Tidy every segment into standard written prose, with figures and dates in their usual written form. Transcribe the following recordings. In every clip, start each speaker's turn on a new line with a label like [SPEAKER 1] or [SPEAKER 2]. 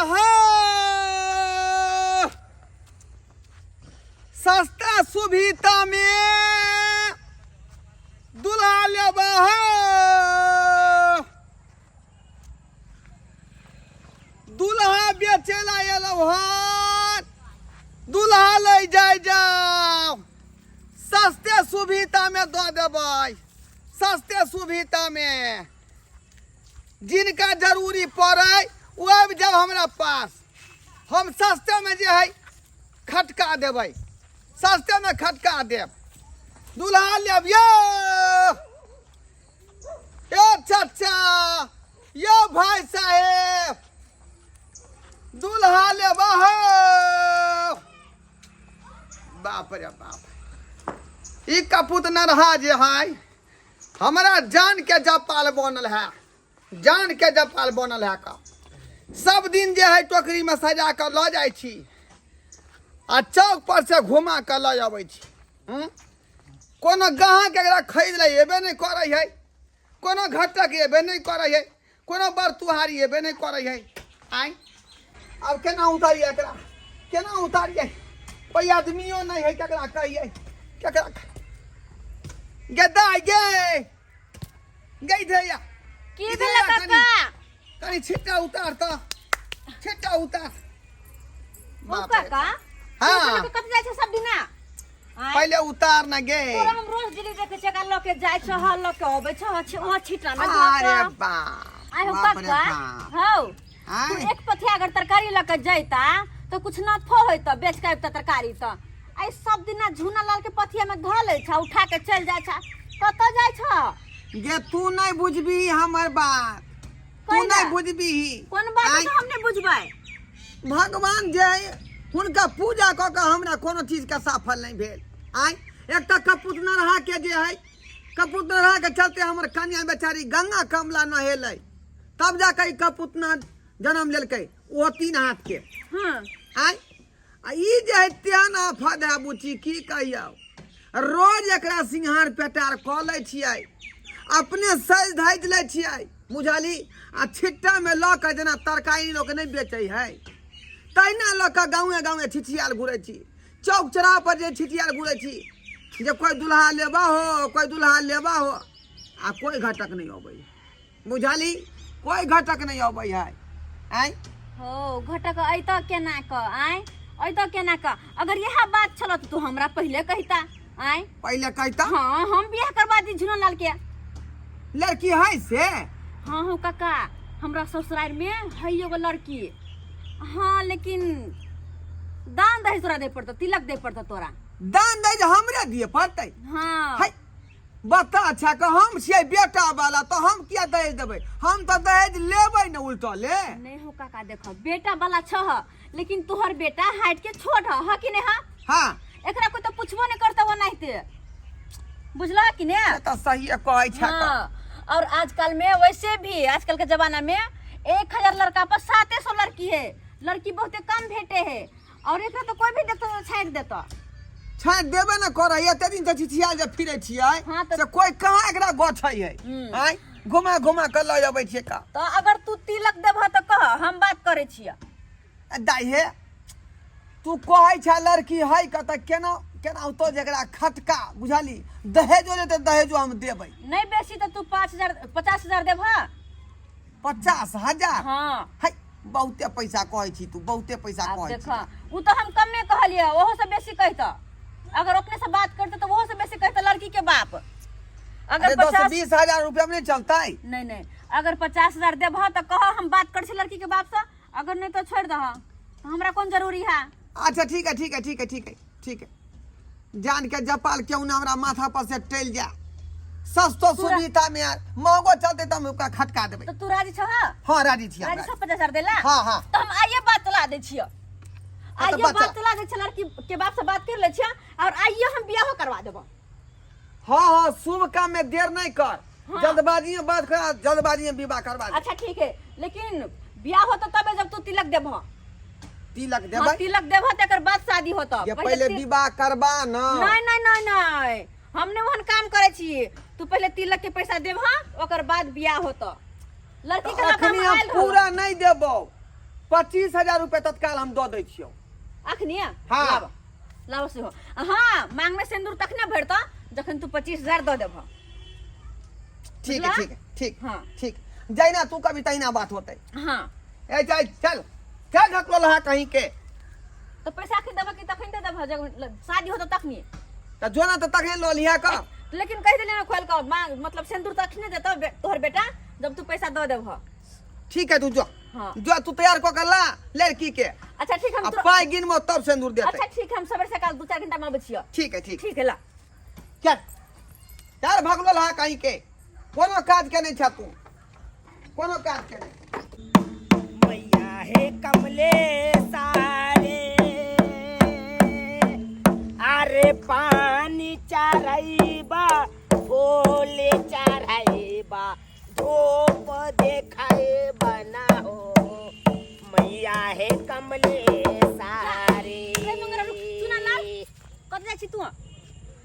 [SPEAKER 1] हो सस्ता सुविधा में दूल्हा लेबा हो दूल्हा बेचेला एलो हन दूल्हा ले जाओ सस्ते सुविधा में दो देबै सस्ते सुविधा में जिनका जरूरी पड़े वो आबि जाओ हमरा पास हम सस्ते में जे है खटका देबै सस्ते में खटका देब दूल्हा लेब यो चाचा यो भाई साहेब दूल्हा लेबा हो बाप रे बाप ई कपूत नरहा जे है हमारा जान के जपाल बनल है जान के जपाल बनल है का सब दिन जे है टोकरी में सजा कर ल जाय छी आ चौक पर से घुमा कर ल आबै छी कोनो गाहक एकरा खरीद ले एबे नहीं करे है कोनो घटक एबे नहीं करे है कोनो बरतुहारी एबे नहीं करे है आई अब केना उतारिए एकरा केना उतारिए कोई आदमियो नहीं है केकरा कहिए केकरा गदाई गे गई धैया
[SPEAKER 2] की भेल काका
[SPEAKER 1] कनी छिट्टा उतार त छिट्टा उतार
[SPEAKER 2] ओ काका
[SPEAKER 1] हां
[SPEAKER 2] कत जाय छ सब दिना
[SPEAKER 1] पहले उतार ना गे
[SPEAKER 2] तोरा हम रोज दिली देखे छ का लोके जाय छ ह लोके होबे छ ओ छिटा ना
[SPEAKER 1] अरे बा
[SPEAKER 2] आई हो काका हो तू एक पथिया अगर तरकारी लके जाइता तो कुछ न थो होय त बेच के आबता तरकारी त आई सब दिना झूना लाल के पथिया में धर ले छ उठा के चल जाय छ कत जाय छ
[SPEAKER 1] गे तू नहीं बुझबी हमर बात तू नहीं बुझबी
[SPEAKER 2] कोन बात तो हम नहीं बुझबै
[SPEAKER 1] भगवान जे हुनका पूजा क के हमरा कोनो चीज का सफल नहीं भेल आई एकटा कपूत नरहा के जे है कपूत नरहा के चलते हमर कन्या बेचारी गंगा कमला नहेलै तब जाके ई कपूत न जन्म लेलकै ओ 3 हाथ के
[SPEAKER 2] हां
[SPEAKER 1] आई ई जे है त्यान आफत है बुची की कहियो रोज एकरा सिंहार पेटार क लै छियै अपने सज धैज लै छियै बुझली आ छिट्टा में ल के जेना तरकारी लोक नहीं बेचै है तहिना ल के गाँवे गाँवे छिछियाल घुरै छी चौक चौराहा पर जे छिछियाल घुरै छी जे कोई दुल्हा लेबा हो कोई दुल्हा लेबा हो आ कोई घटक नहीं अबै बुझली कोई घटक नहीं अबै है आई
[SPEAKER 2] हो घटक आई तो केना क आई आई तो केना क अगर यह बात छलो तो तू हमरा पहले कहता आई
[SPEAKER 1] पहले कहता
[SPEAKER 2] हां हम बियाह करवा दी झुना लाल के
[SPEAKER 1] लड़की है से
[SPEAKER 2] हां हो काका हमरा ससुराल में है एगो लड़की हां लेकिन दान दहेज तोरा दे पड़तो तिलक दे पड़तो तोरा
[SPEAKER 1] दान दहेज हमरे दिए पड़तै
[SPEAKER 2] हां
[SPEAKER 1] है बता अच्छा कि हम छियै बेटा वाला तो हम किया दहेज देबै हम तो दहेज लेबै न उल्टा ले
[SPEAKER 2] नहीं हो काका देखो बेटा वाला छ लेकिन तोहर बेटा हाइट के छोट ह कि नहीं हां
[SPEAKER 1] हां
[SPEAKER 2] एकरा को तो पूछबो नहीं करता वो नाहिते बुझला कि ने
[SPEAKER 1] तो सही कहै छ
[SPEAKER 2] हाँ, और आजकल में वैसे भी आजकल के जमाना में 1000 लड़का पर 700 लड़की है लड़की बहुत कम भेटे है और एकरा तो कोई भी देखतो तो छाट देता
[SPEAKER 1] छाट देबे न करे एते दिन से छिछियाल जे फिरै छियै
[SPEAKER 2] हाँ, तो
[SPEAKER 1] से कोई कहां एकरा गछै है आई घुमा घुमा के ल जाबै छियै का
[SPEAKER 2] तो अगर तू तिलक देबह तो कह हम बात करे छियै
[SPEAKER 1] दाई हे तू कहै छ लड़की है क त केना केना तो जकरा खटका बुझली दहेजो ले त दहेजो हम देबै
[SPEAKER 2] नहीं बेसी तो तू 50,000 देबह
[SPEAKER 1] 50,000
[SPEAKER 2] हां
[SPEAKER 1] है बहुते पैसा कहै छी तू बहुते पैसा
[SPEAKER 2] अब
[SPEAKER 1] कहै
[SPEAKER 2] देख
[SPEAKER 1] छी
[SPEAKER 2] उ तो हम कम में कहलिए ओहो से बेसी कहता अगर ओकने से बात करते तो ओहो से बेसी कहता लड़की के बाप अगर
[SPEAKER 1] 10-20,000 रुपया में नहीं चलता
[SPEAKER 2] नहीं नहीं अगर 50,000 देबह तो कह हम बात कर छी लड़की के बाप से अगर नहीं तो छोड़ दह हमरा कौन जरूरी है
[SPEAKER 1] अच्छा ठीक है ठीक है ठीक है ठीक है ठीक है जान के जपाल क्यों ना हमरा माथा पर से टेल जा सस्तो सुविधा में महंगो चलते तो हम ओकरा खटका देबै
[SPEAKER 2] तो तू राजी छ
[SPEAKER 1] हां राजी छी
[SPEAKER 2] राजी छ 50,000 देला
[SPEAKER 1] हां हां
[SPEAKER 2] तो हम आइए बात चला दे छियो आइए
[SPEAKER 1] बच्चा।
[SPEAKER 2] बात चला दे छ लड़की के बाप से बात कर ले छियो और आइए हम बियाह करवा देबो
[SPEAKER 1] हां हां शुभ काम में देर नहीं कर
[SPEAKER 2] हाँ।
[SPEAKER 1] जल्दबाजी में बात कर जल्दबाजी में विवाह करवा दे
[SPEAKER 2] अच्छा ठीक है लेकिन बियाह होता तबे जब तू तिलक देबो
[SPEAKER 1] तिलक
[SPEAKER 2] हाँ,
[SPEAKER 1] देबै
[SPEAKER 2] तिलक देबो तकर बाद शादी होता
[SPEAKER 1] ये पहले विवाह करबा न
[SPEAKER 2] नहीं नहीं नहीं नहीं हमने वहन काम करे छी तू पहले तिलक के पैसा देबह ओकर बाद बियाह होता लड़की के
[SPEAKER 1] अखनी
[SPEAKER 2] नाम
[SPEAKER 1] हम
[SPEAKER 2] आइल हो
[SPEAKER 1] पूरा नहीं देबो 25,000 रुपया तत्काल हम दऽ दै छियौ।
[SPEAKER 2] अखनी
[SPEAKER 1] हाँ।
[SPEAKER 2] लाव से हो हाँ मांग में सिंदूर तखने भरतो जखन तू 25,000 दऽ देबह।
[SPEAKER 1] ठीक है, ठीक है, ठीक।
[SPEAKER 2] हाँ।
[SPEAKER 1] ठीक जैना तू कभी तैना बात होते।
[SPEAKER 2] हाँ
[SPEAKER 1] ए चल चल चल ढकलो लहा कहीं के।
[SPEAKER 2] तो पैसा आखिर देबह कि तखन दे देबह जब शादी हो तो तखनी।
[SPEAKER 1] त जो ना त तखन लो लिया का।
[SPEAKER 2] लेकिन कह देले ना खोल का मांग मतलब सिंदूर तखने देतो तोहर बेटा जब तू पैसा दऽ देबह।
[SPEAKER 1] ठीक है तू जो।
[SPEAKER 2] हाँ।
[SPEAKER 1] जो तू तैयार क के ला लड़की के।
[SPEAKER 2] अच्छा ठीक हम
[SPEAKER 1] अब पाई गिन मो तब सिंदूर देते।
[SPEAKER 2] अच्छा ठीक हम सवेरे से काल 2-4 घंटा में बचियो।
[SPEAKER 1] ठीक है, ठीक।
[SPEAKER 2] ठीक है ला
[SPEAKER 1] चल यार भगलो लहा कहीं के। कोनो काज के नहीं छा तू, कोनो काज के नहीं।
[SPEAKER 3] मैया हे कमले सारे अरे पानी चढ़ाइबा फूले चढ़ाइबा धूप देखाए बना हो मैया हे कमले सारे।
[SPEAKER 2] सुना लाल कत जाइ छी तू।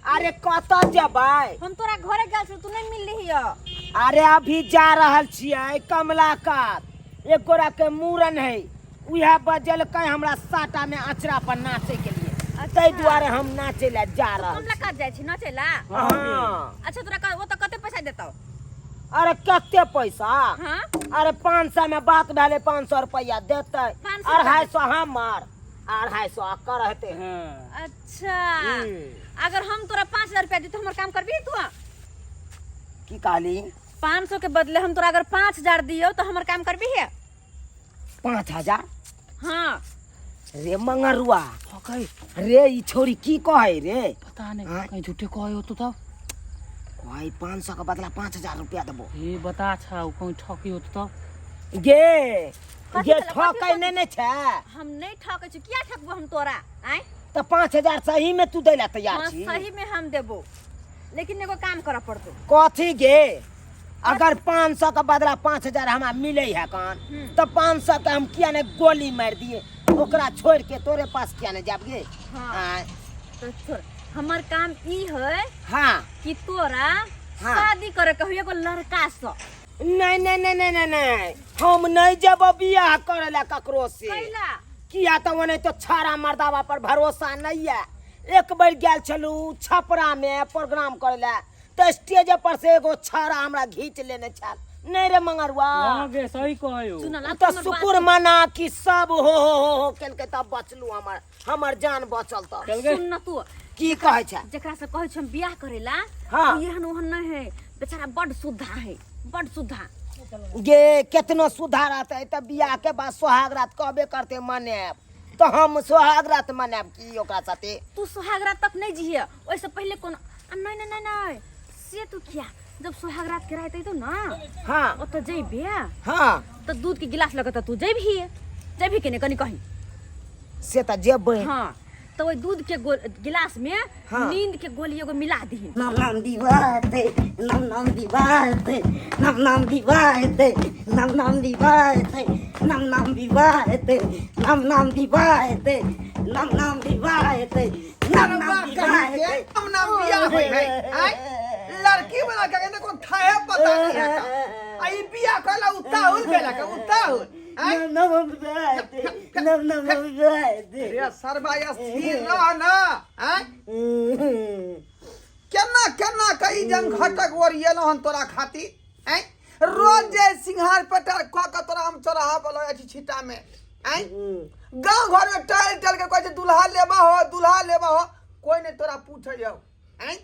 [SPEAKER 3] अरे कत जबै
[SPEAKER 2] हम तोरा घरे गेल छी तू नहीं मिल रही है।
[SPEAKER 3] अरे अभी जा रहल छियै कमला कात एक गोरा के मूरन है उहे बजल कहीं हमरा साटा में अचरा पर नाचे के लिए तै दुआरे हम नाचे ला जा रहल
[SPEAKER 2] कमला काट जाइ छी नाचे ला।
[SPEAKER 3] हाँ।
[SPEAKER 2] अच्छा तोरा वो तो कते पैसा देतौ।
[SPEAKER 3] अरे कते पैसा
[SPEAKER 2] हाँ
[SPEAKER 3] अरे 500 में बात भेले 500 रुपया देते
[SPEAKER 2] 500
[SPEAKER 3] 250 हमर 250 कर रहते हैं।
[SPEAKER 2] अच्छा अगर हम तोरा 5,000 रुपया दी तो हमर काम करबी तू।
[SPEAKER 3] की कहली
[SPEAKER 2] 500 के बदले हम तोरा अगर 5,000 दियो तो हमर काम करबी है।
[SPEAKER 3] 5,000
[SPEAKER 2] हाँ
[SPEAKER 3] रे मंगरुआ रे ई छोरी की कहे रे
[SPEAKER 4] पता नहीं कहीं झूठे कहे हो तो तब
[SPEAKER 3] कोई 500 के बदला 5,000 रुपया देबो।
[SPEAKER 4] ये बता अच्छा कहीं ठकी हो तो तब
[SPEAKER 3] गे
[SPEAKER 2] कथी
[SPEAKER 3] ये
[SPEAKER 2] कहला,
[SPEAKER 3] ठकै
[SPEAKER 2] कथी
[SPEAKER 3] ने छे
[SPEAKER 2] हम नहीं ठकै छी किया ठकबो हम तोरा आय।
[SPEAKER 3] तो 5,000 सही में तू दैला तैयार
[SPEAKER 2] हाँ
[SPEAKER 3] छी।
[SPEAKER 2] सही में हम देबो लेकिन एगो काम करऽ पड़तो।
[SPEAKER 3] कथी गे अगर 500 का बदला 5,000 हमारा मिले है कान तो 500 का हम किया ने गोली मार दिए ओकरा छोड़ के तोरे पास किया ने जाब गे।
[SPEAKER 2] हाँ। तो छोड़ हमर काम ई है
[SPEAKER 3] हाँ
[SPEAKER 2] कि तोरा
[SPEAKER 3] हाँ।
[SPEAKER 2] शादी करे के हो एगो लड़का से।
[SPEAKER 3] नहीं नहीं नहीं नहीं नहीं नहीं हम नहीं जब बियाह करे ला ककरो से
[SPEAKER 2] कैला
[SPEAKER 3] किया तो वो नहीं तो छाड़ा मर्दावा पर भरोसा नहीं है। एक बार गेल चलू छपरा में प्रोग्राम करे ला तो स्टेज पर से एगो छाड़ा हमरा घींच लेने छल नहीं रे मंगरुआ
[SPEAKER 4] गे सही कहे हो
[SPEAKER 2] सुन ला
[SPEAKER 3] तो शुक्र मना कि सब हो केल के तब बचलू हमर जान बचल तो
[SPEAKER 2] सुन न तू
[SPEAKER 3] की कहे छै
[SPEAKER 2] जेकरा से कहै छी हम बियाह करेला
[SPEAKER 3] हाँ।
[SPEAKER 2] एहन ओहन नहीं है बेचारा बड़ सुधा है बड़ सुधा।
[SPEAKER 3] गे कितनो सुधार रहते तब बियाह के बाद सोहाग रात कहबे करते मनेब तो हम सोहाग रात मनेब की ओकरा साथे।
[SPEAKER 2] तू सुहाग रात तक नहीं जिए ओइसे पहले कौन नहीं नहीं नहीं नहीं से तू क्या जब सुहाग रात के रहते तो ना
[SPEAKER 3] हाँ
[SPEAKER 2] ओ तो जइबे
[SPEAKER 3] हाँ
[SPEAKER 2] तो दूध के गिलास लगता तू जइबी के ने कनी कहीं।
[SPEAKER 3] से तो जेबै
[SPEAKER 2] हाँ तो वही दूध के गिलास में
[SPEAKER 3] हाँ।
[SPEAKER 2] नींद के गोली एगो मिला दी।
[SPEAKER 3] नाम नाम दीवाते नाम नाम दीवाते नाम नाम दीवाते नाम नाम दीवाते नाम नाम दीवाते नाम नाम दीवाते नाम नाम दीवाते नाम नाम दीवाते
[SPEAKER 1] हम नाम बिया होई है आय लड़की वाला का ने कोन ठाए पता नहीं है का आई बिया कहला उताहुल बेला का उताहुल आय
[SPEAKER 3] नाम नाम दीवाते नाम नाम दीवाते
[SPEAKER 1] रे सरबाया स्थिर रह ना आय केना केना कई जन घटक ओरिएलो हन तोरा खाती आय रोज जे सिंहार पटार क के तोरा हम चौराहा पर लगे छी छिटा में आय गांव घर में टहल टहल के कहै दुल्हा लेबा हो कोई ने तोरा पूछे हो आय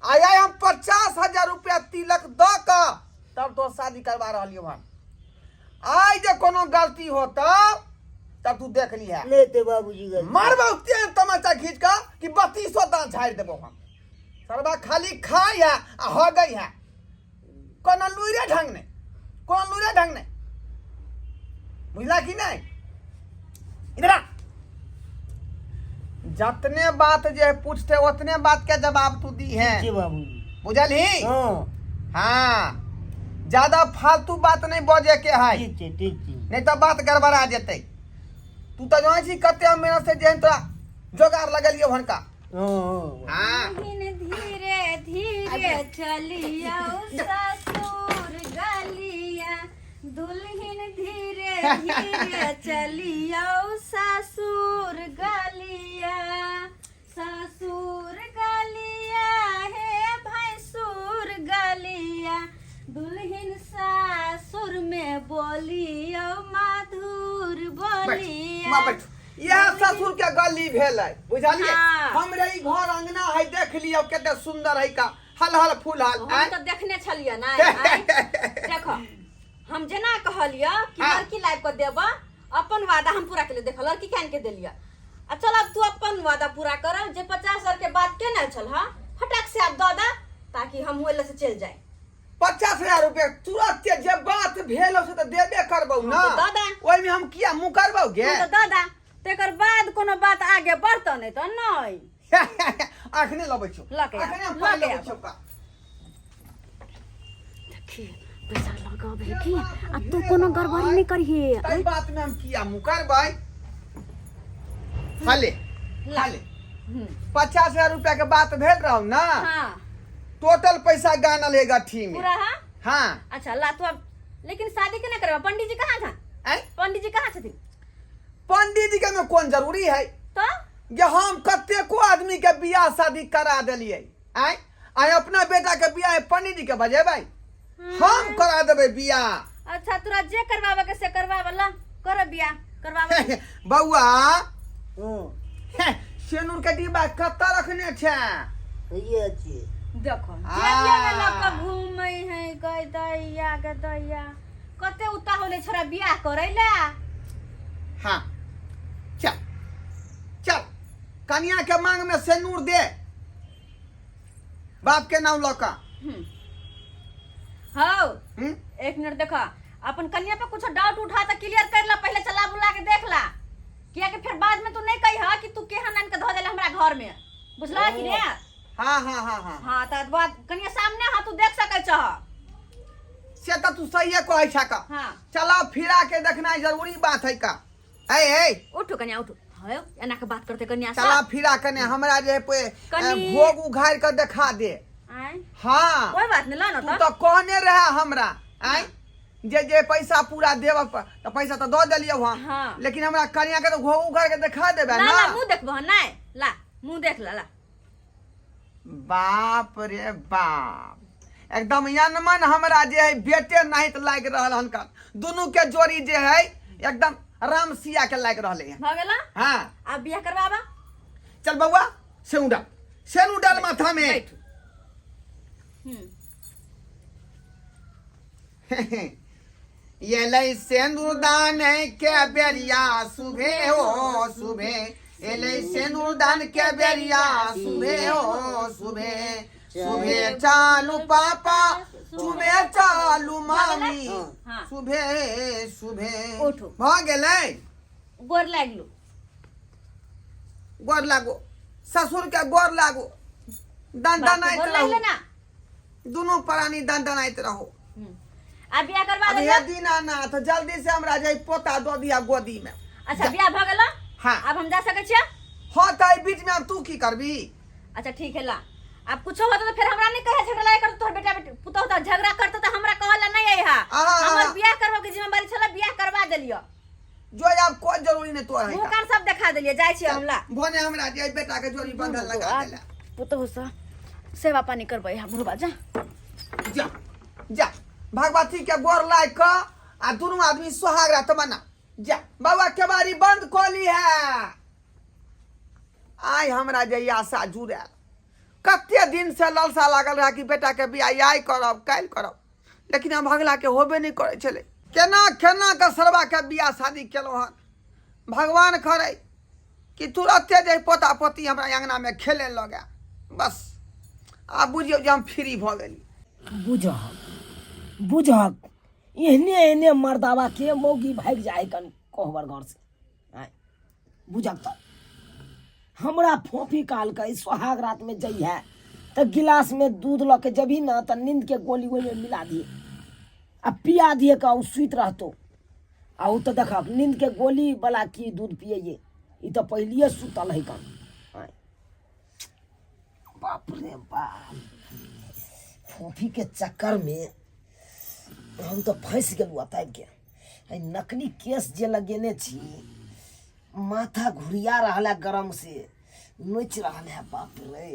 [SPEAKER 1] आया हम 50,000 रुपया तिलक द क तब तो शादी करवा रहलियो हन। आज जे कोनो गलती हो तब तू देख लिया
[SPEAKER 3] नहीं ते बाबूजी गल
[SPEAKER 1] मारबो तेज तमाचा खींच का कि 3200 दांत झाड़ देबो हम सरबा खाली खाई है आ हो गई है कोनो लुइरे ढंग ने बुझला कि नहीं। इधर आ जतने बात जे पूछते उतने बात के जवाब तू दी है
[SPEAKER 3] बाबूजी
[SPEAKER 1] बुझल ही।
[SPEAKER 3] हां
[SPEAKER 1] हाँ ज्यादा फालतू बात नहीं बोझे के है
[SPEAKER 3] ठीक
[SPEAKER 1] नहीं तो बात गड़बड़ा जेते। तू तो जाने छी कते मेहनत से जेहन तोरा जोगार लगलियो हन का। हाँ
[SPEAKER 2] धीरे धीरे चलिया ससुर गलिया दुल्हन धीरे धीरे चलियो ससुर गलिया, ससुर गलिया हे भैंसुर गलिया, दुल्हन सासुर में बोलियो मधुर बोलिया।
[SPEAKER 1] यह ससुर के गली भेल है, बुझलिए?
[SPEAKER 2] हाँ।
[SPEAKER 1] हमरे ई घर अंगना है, देख लियो केते सुंदर है का, हल हल फूल हल।
[SPEAKER 2] हम तो देखने छलिए ना। आँय? देखो हम जेना कहलिए कि
[SPEAKER 1] हाँ।
[SPEAKER 2] लड़की लाइव कर देब, अपन वादा हम पूरा के देख, लड़की कान के देलिए। आ चल अब तू अपन वादा पूरा कर, जे 50 साल के बाद के ना चल, हाँ फटक से आप दो दा, ताकि हम ओले से चल जाए।
[SPEAKER 1] 50,000 रुपया तुरंत जे बात भेल हो से तो देबे करबौ ना।
[SPEAKER 2] तो दो दा।
[SPEAKER 1] ओइ में हम किया मुंह करबौ गे?
[SPEAKER 2] तो दो दा, तेकर बाद कोनो बात आगे बढ़त नहीं तो नहीं।
[SPEAKER 1] अखने लबै छौ,
[SPEAKER 2] लके आ,
[SPEAKER 1] अखने हम
[SPEAKER 2] लके
[SPEAKER 1] पाइ
[SPEAKER 2] आ।
[SPEAKER 1] लबै छौ का।
[SPEAKER 2] देखिए पैसा लगाबे की, अब तू कोनो गड़बड़ी नहीं करिए।
[SPEAKER 1] तई बात में हम किया मुंह करबै? हाले हाले 50,000 रुपया के बात भेल रहौ ना।
[SPEAKER 2] हाँ
[SPEAKER 1] टोटल पैसा गानल है गठी में।
[SPEAKER 2] पूरा। हाँ
[SPEAKER 1] हाँ।
[SPEAKER 2] अच्छा ला तू अब, लेकिन शादी के ना करबा। पंडित जी कहाँ था?
[SPEAKER 1] हैं?
[SPEAKER 2] पंडित जी कहाँ छथिन?
[SPEAKER 1] पंडित जी के में कौन जरूरी है?
[SPEAKER 2] तो
[SPEAKER 1] जे हम कतेको आदमी के बियाह शादी करा देलिए। आय आय अपना बेटा के बियाह पंडित जी के बजेबै? हम करा देबै बियाह।
[SPEAKER 2] अच्छा तोरा जे करवावे के से करवावे, ला कर बियाह करवावे।
[SPEAKER 1] बउआ
[SPEAKER 3] हम्म,
[SPEAKER 1] सेनुर के डिब्बा कत्ता रखने छै?
[SPEAKER 3] ये छी।
[SPEAKER 2] देखो
[SPEAKER 1] आ।
[SPEAKER 2] जेबिया में लक घूमै है गई दैया के दैया, कते उता होले छोरा बियाह करैला।
[SPEAKER 1] हाँ चल चल कन्या के मांग में सेनुर दे, बाप के नाम लका।
[SPEAKER 2] हौ एक मिनट देखा, अपन कन्या पे कुछ डाउट उठा तो क्लियर कर ला, पहले चला बुला के देख ला, किया कि फिर बाद में तू नहीं कही हा कि तू केहन नान के धो देले हमरा घर में, बुझला कि रे?
[SPEAKER 1] हाँ हाँ हाँ हाँ
[SPEAKER 2] हाँ तो बात कन्या सामने हा तू देख सकै छ।
[SPEAKER 1] से तो तू सही कहै छ का।
[SPEAKER 2] हाँ
[SPEAKER 1] चला फिरा के देखना जरूरी बात है का। ए
[SPEAKER 2] उठो कन्या उठो, हयो एना के बात करते कन्या
[SPEAKER 1] चला
[SPEAKER 2] सा।
[SPEAKER 1] फिरा कने हमरा जे पे
[SPEAKER 2] कनी-
[SPEAKER 1] भोग उघार कर दिखा दे।
[SPEAKER 2] आय
[SPEAKER 1] हाँ
[SPEAKER 2] कोई बात नहीं, ला ना
[SPEAKER 1] तू
[SPEAKER 2] तो।
[SPEAKER 1] तो कहने रहा हमरा आय जे पैसा पूरा देव तो पैसा तो दो दिलियो वहाँ।
[SPEAKER 2] हाँ।
[SPEAKER 1] लेकिन हमरा कन्या के तो भोग उघार के दिखा देबे
[SPEAKER 2] ला
[SPEAKER 1] ना।
[SPEAKER 2] ला मुंह देखबह नहीं, ला मुंह देख ला।
[SPEAKER 1] बाप रे बाप, एकदम यनमन हमरा जे है बेटे नाहित लाग रहल हनका। दोनों के जोड़ी जे है एकदम राम सिया के लाग रहले हैं।
[SPEAKER 2] भ गेला?
[SPEAKER 1] हाँ
[SPEAKER 2] अब बियाह करवाबा।
[SPEAKER 1] चल बउआ सेनु डाल माथा में।
[SPEAKER 2] बैठ।
[SPEAKER 1] ये लई सेनुरदान के बेरिया सुबह हो सुबह, ये लई सेनुरदान के बेरिया सुबह हो सुबह, सुबह चालू पापा सुबह चालू मामी,
[SPEAKER 2] हाँ।
[SPEAKER 1] सुबह सुबह
[SPEAKER 2] उठो।
[SPEAKER 1] भ गेलै।
[SPEAKER 2] गोर लागलू।
[SPEAKER 1] गोर लागो ससुर के गोर लागो, दंडनाइत
[SPEAKER 2] गोर
[SPEAKER 1] रहो
[SPEAKER 2] लागले ना।
[SPEAKER 1] दोनों प्राणी दंडनाइत रहो।
[SPEAKER 2] अब बियाह करवा
[SPEAKER 1] अब
[SPEAKER 2] ले।
[SPEAKER 1] ये दीनानाथ जल्दी से हमरा जे पोता दो दिया गोदी में।
[SPEAKER 2] अच्छा बियाह भ गेला?
[SPEAKER 1] हाँ।
[SPEAKER 2] अब हम जा सकै छियै?
[SPEAKER 1] हाँ तो एहि बीच में अब तू की करबी?
[SPEAKER 2] अच्छा ठीक है ला। अब कुछ होता तो फिर हमरा नहीं कहे झगड़ा कर, तोहर बेटा बेटी पुतौ तो झगड़ा करता तो हमरा कहला नहीं आई हा। हमर बियाह करबो के जिम्मेदारी छला, बियाह करवा देलियो।
[SPEAKER 1] जो अब कोई जरूरी नहीं तोर है
[SPEAKER 2] मुंह कान सब देखा देलिए, जाय छी हमला।
[SPEAKER 1] भने हमरा जे बेटा के जोड़ी बंधन लगा देला।
[SPEAKER 2] पुतौ सा सेवा पानी करबै हा बुढ़वा जा।
[SPEAKER 1] जा जा भगवती के गोर लाग क आ दोनों आदमी सुहाग रात मना। जा बाबा के बारी बंद खोली है। आई हमरा जे आशा जुड़ल, कते दिन से लालसा लागल रहा कि बेटा के बियाह आई करब काल करब, लेकिन हम अगला के होबे नहीं करे चले। केना केना के सरवा के बियाह शादी केलो हन। भगवान करे कि तुरंते जे पोता पोती हमरा अंगना में खेले लगे, बस आब बुझियो जे हम फ्री भ गेली।
[SPEAKER 3] बुझक एहने एहने मर्दावा के मौगी भाग जाए कन कोहबर घर से। आय बुझक तो हमरा फोफी काल के सुहाग रात में जई है तो गिलास में दूध ल के जभी ना तो नींद के गोली वही में मिला दिए आ पिया दिए का उ सुत रहतो। आ उ तो देखक नींद के गोली वाला की दूध पिए, ई तो पहलिए सुतल है कन। आय बाप रे बाप, फोफी के चक्कर में
[SPEAKER 5] हम तो फंस गेलू तब के नकली केस जे लगेने छी माथा घुरिया रहा गरम से नोच रहा है। बाप रे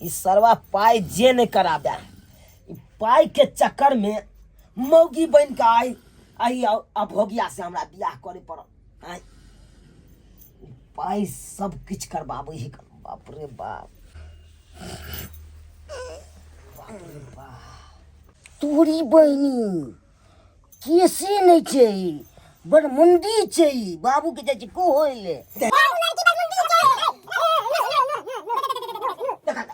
[SPEAKER 5] ई सरवा पाई जे नहीं कराबे पाई के चक्कर में मौगी बन के आई अभोगिया से हमरा बियाह करे पड़ल। पाई सब किछ करबाबे ही कर। बाप रे बाप
[SPEAKER 3] तोरी बहनी केसे नहीं छे बड़ मुंडी छे बाबू के जाय को होइले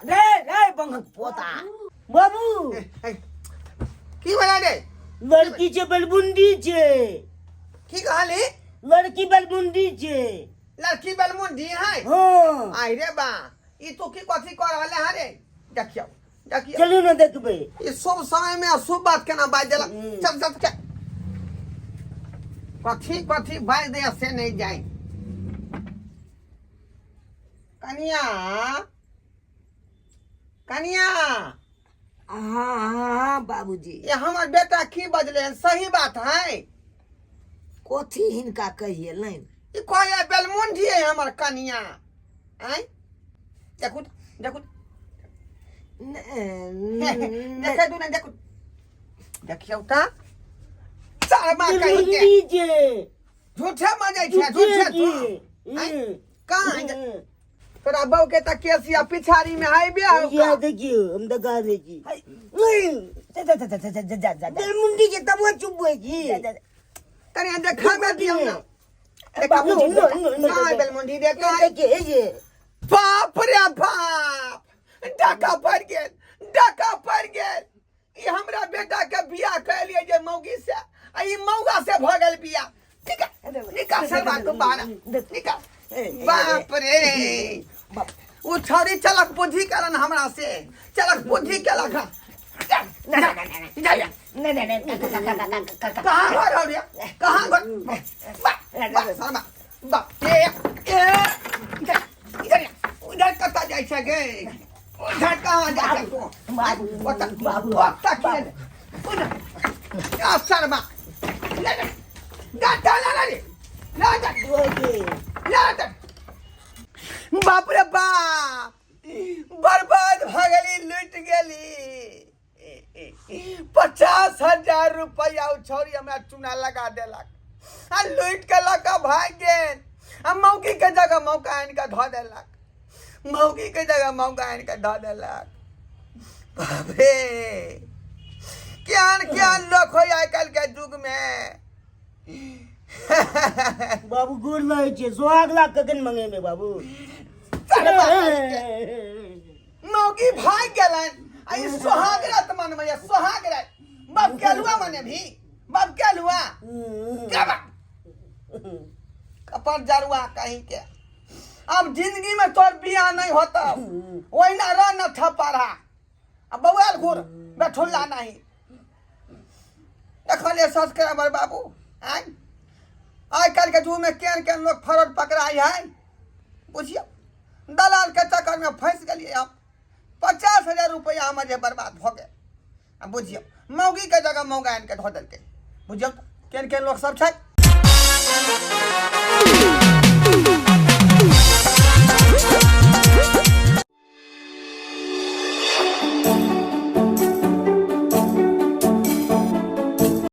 [SPEAKER 5] रे रे बंगक पोता
[SPEAKER 3] बाबू
[SPEAKER 1] की बना दे
[SPEAKER 3] लड़की छे बलबुंडी छे
[SPEAKER 1] की कहली
[SPEAKER 3] लड़की बलबुंडी छे
[SPEAKER 1] लड़की बेलमुंडी है
[SPEAKER 3] हां
[SPEAKER 1] आई रे बा ई तो की कथी कर रहले है रे देखियो देखियो
[SPEAKER 3] चलू ना देखबे
[SPEAKER 1] ये शुभ समय में अशुभ बात केना बाज देला चल चल के कथी कथी बाज दे से नहीं जाए कनिया कनिया
[SPEAKER 5] हाँ बाबूजी
[SPEAKER 1] ये हमार बेटा की बजले हैं सही बात है
[SPEAKER 5] कथी हिनका कहिए लाइन
[SPEAKER 1] ये कोई बेलमुंडी है हमार कनिया हैं देखो देखो देखे तू ना देखो देखियो ता शर्मा कहीं के
[SPEAKER 3] बलबुंडी छे
[SPEAKER 1] झूठे मजे छे झूठे तू कहां है तोरा बहू के त केसिया पिछाड़ी में है बे
[SPEAKER 3] ये देखियो हम दिखा दे जी
[SPEAKER 5] जा
[SPEAKER 3] बलबुंडी के तब चुप है जी
[SPEAKER 1] तनी देखा में दियो ना
[SPEAKER 3] बाबू
[SPEAKER 1] कहां बेलमुंडी देखा
[SPEAKER 3] देखिए ये
[SPEAKER 1] बाप रे बाप डाका पड़ गेल डाका पड़ गेल ई हमरा बेटा के बियाह कर लिए जे मौगी से आ ई मौगा से भ गेल बियाह ठीक है निकाल सरवा को बाहर निकाल बाप रे वो छोरी चलक बुद्धि करन हमरा से चलक बुद्धि के लखा
[SPEAKER 5] नहीं
[SPEAKER 1] कहां घर हो रे कहां घर बा शर्मा बा इधर उधर कता जाय छै गे उधर कहां जाय तू बाबू बाबू तक उधर आ शर्मा ले डाटा ला रे ला डाटा बाप रे बाप बर्बाद भ गेली लूट गेली 50,000 रुपया छोरी हमरा चूना लगा देलक आ लूट के लगा भाग गेल आ मौगी के जगह मौका आन के धो देलक मौगी के जगह मौका आन के धो देलक बाप रे क्या लोग हो आइ काल के युग में
[SPEAKER 3] बाबू गोर लागे छे सोहाग लाख कखन मंगे में बाबू
[SPEAKER 1] मौगी भाग गेलन आई सोहाग रात मन में सोहाग रात बाप केलुआ मने भी बाप केलुआ क्या कपर जरुआ कहीं के अब जिंदगी में तोर बियाह नहीं होता वही ना रह न थपड़ा अब बउआल घूर बैठुल्ला नहीं देखले सब्सक्राइबर बाबू आई काल के जुग में केन लोग फरद पकड़ाई है बुझियो दलाल के चक्कर में फंस गलिए हम 50,000 रुपया हमारे बर्बाद हो गए अब बुझियो मौगी के जगह मौगा इनके धो देलके बुझियो केन लोग सब छै